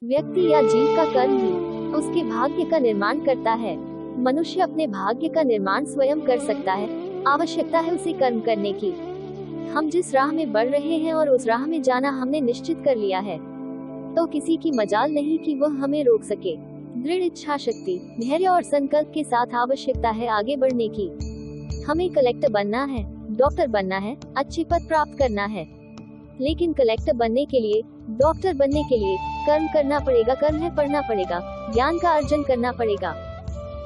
व्यक्ति या जीव का कर्म ही उसके भाग्य का निर्माण करता है। मनुष्य अपने भाग्य का निर्माण स्वयं कर सकता है, आवश्यकता है उसे कर्म करने की। हम जिस राह में बढ़ रहे हैं और उस राह में जाना हमने निश्चित कर लिया है, तो किसी की मजाल नहीं कि वह हमें रोक सके। दृढ़ इच्छा शक्ति, धैर्य और संकल्प के साथ आवश्यकता है आगे बढ़ने की। हमें कलेक्टर बनना है, डॉक्टर बनना है, अच्छे पद प्राप्त करना है, लेकिन कलेक्टर बनने के लिए, डॉक्टर बनने के लिए कर्म करना पड़ेगा। कर्म है पढ़ना पड़ेगा, ज्ञान का अर्जन करना पड़ेगा।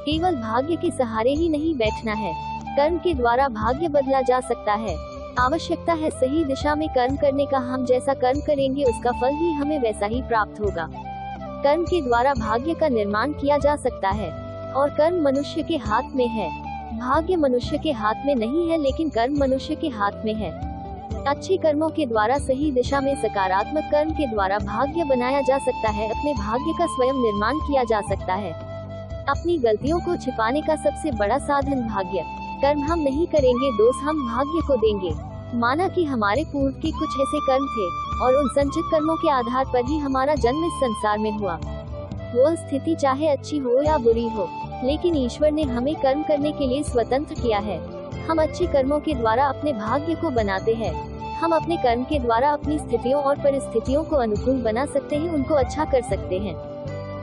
केवल भाग्य के सहारे ही नहीं बैठना है, कर्म के द्वारा भाग्य बदला जा सकता है। आवश्यकता है सही दिशा में कर्म करने का। हम जैसा कर्म करेंगे उसका फल भी हमें वैसा ही प्राप्त होगा। कर्म के द्वारा भाग्य का निर्माण किया जा सकता है और कर्म मनुष्य के हाथ में है। भाग्य मनुष्य के हाथ में नहीं है, लेकिन कर्म मनुष्य के हाथ में है। अच्छे कर्मों के द्वारा सही दिशा में सकारात्मक कर्म के द्वारा भाग्य बनाया जा सकता है। अपने भाग्य का स्वयं निर्माण किया जा सकता है। अपनी गलतियों को छिपाने का सबसे बड़ा साधन भाग्य। कर्म हम नहीं करेंगे, दोष हम भाग्य को देंगे। माना कि हमारे पूर्व के कुछ ऐसे कर्म थे और उन संचित कर्मों के आधार पर ही हमारा जन्म इस संसार में हुआ। वो स्थिति चाहे अच्छी हो या बुरी हो, लेकिन ईश्वर ने हमें कर्म करने के लिए स्वतंत्र किया है। हम अच्छे कर्मों के द्वारा अपने भाग्य को बनाते हैं। हम अपने कर्म के द्वारा अपनी स्थितियों और परिस्थितियों को अनुकूल बना सकते हैं, उनको अच्छा कर सकते हैं।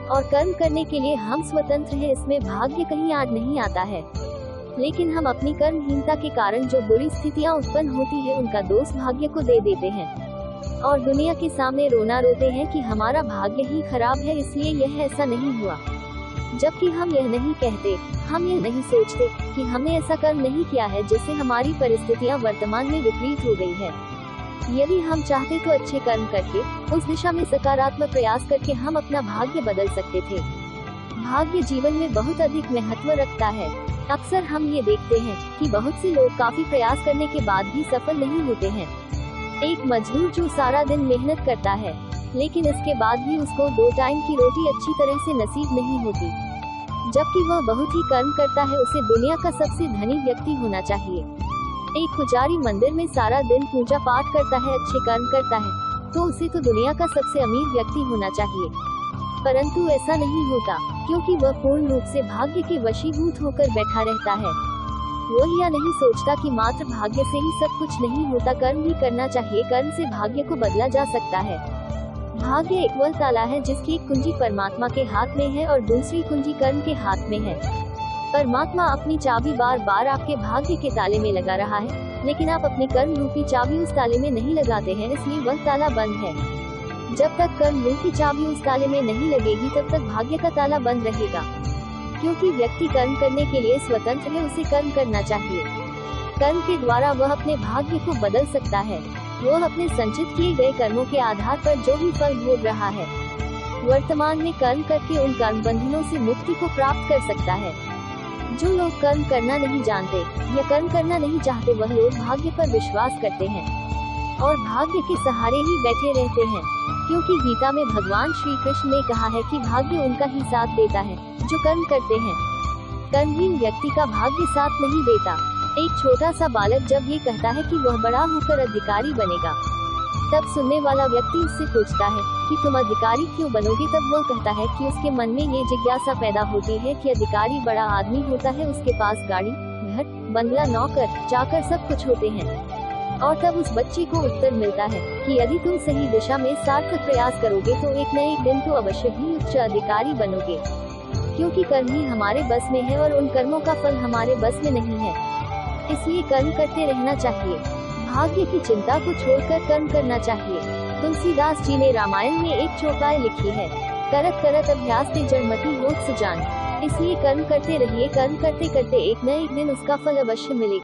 और कर्म करने के लिए हम स्वतंत्र हैं, इसमें भाग्य कहीं आड़ नहीं आता है। लेकिन हम अपनी कर्महीनता के कारण जो बुरी स्थितियां उत्पन्न होती है, उनका दोष भाग्य को दे देते हैं और दुनिया के सामने रोना रोते हैं कि हमारा भाग्य ही खराब है, इसलिए यह ऐसा नहीं हुआ। जबकि हम यह नहीं कहते, हम यह नहीं सोचते कि हमने ऐसा कर्म नहीं किया है जिससे हमारी परिस्थितियां वर्तमान में विपरीत हो गई है। यदि हम चाहते तो अच्छे कर्म करके, उस दिशा में सकारात्मक प्रयास करके हम अपना भाग्य बदल सकते थे। भाग्य जीवन में बहुत अधिक महत्व रखता है। अक्सर हम ये देखते हैं कि बहुत से लोग काफी प्रयास करने के बाद भी सफल नहीं होते हैं। एक मजदूर जो सारा दिन मेहनत करता है, लेकिन इसके बाद भी उसको 2 टाइम की रोटी अच्छी तरह से नसीब नहीं होती, जबकि वह बहुत ही कर्म करता है, उसे दुनिया का सबसे धनी व्यक्ति होना चाहिए। एक पुजारी मंदिर में सारा दिन पूजा पाठ करता है, अच्छे कर्म करता है, तो उसे तो दुनिया का सबसे अमीर व्यक्ति होना चाहिए। परंतु ऐसा नहीं होता, क्योंकि वह पूर्ण रूप से भाग्य के वशीभूत होकर बैठा रहता है। वह यह नहीं सोचता कि मात्र भाग्य से ही सब कुछ नहीं होता, कर्म भी करना चाहिए। कर्म से भाग्य को बदला जा सकता है। भाग्य एक वह ताला है जिसकी एक कुंजी परमात्मा के हाथ में है और दूसरी कुंजी कर्म के हाथ में है। परमात्मा अपनी चाबी बार बार आपके भाग्य के ताले में लगा रहा है, लेकिन आप अपनी कर्म रूपी चाबी उस ताले में नहीं लगाते हैं, इसलिए वह ताला बंद है। जब तक कर्म रूपी चाबी उस ताले में नहीं लगेगी, तब तक भाग्य का ताला बंद रहेगा। क्योंकि व्यक्ति कर्म करने के लिए स्वतंत्र है, उसे कर्म करना चाहिए। कर्म के द्वारा वह अपने भाग्य को बदल सकता है। वह अपने संचित किए गए कर्मों के आधार पर जो भी फल भोग रहा है, वर्तमान में कर्म करके उन कर्म बंधनों से मुक्ति को प्राप्त कर सकता है। जो लोग कर्म करना नहीं जानते या कर्म करना नहीं चाहते, वह लोग भाग्य पर विश्वास करते हैं और भाग्य के सहारे ही बैठे रहते हैं। क्योंकि गीता में भगवान श्री कृष्ण ने कहा है कि भाग्य उनका ही साथ देता है जो कर्म करते हैं। कर्महीन व्यक्ति का भाग्य साथ नहीं देता। एक छोटा सा बालक जब ये कहता है कि वह बड़ा होकर अधिकारी बनेगा, तब सुनने वाला व्यक्ति उससे पूछता है कि तुम अधिकारी क्यों बनोगे? तब वह कहता है कि उसके मन में ये जिज्ञासा पैदा होती है कि अधिकारी बड़ा आदमी होता है, उसके पास गाड़ी, घर, बंगला, नौकर, चाकर सब कुछ होते हैं। और तब उस बच्चे को उत्तर मिलता है कि यदि तुम सही दिशा में सार्थक प्रयास करोगे तो एक न एक दिन तो अवश्य ही उच्च अधिकारी बनोगे। क्योंकि कर्म ही हमारे बस में है और उन कर्मों का फल हमारे बस में नहीं है, इसलिए कर्म करते रहना चाहिए। भाग्य की चिंता को छोड़कर कर्म करना चाहिए। तुलसीदास जी ने रामायण में एक चौपाई लिखी है, करत करत अभ्यास ते जड़मति होत सुजान। इसलिए कर्म करते रहिए, कर्म करते करते एक न एक दिन उसका फल अवश्य मिलेगा।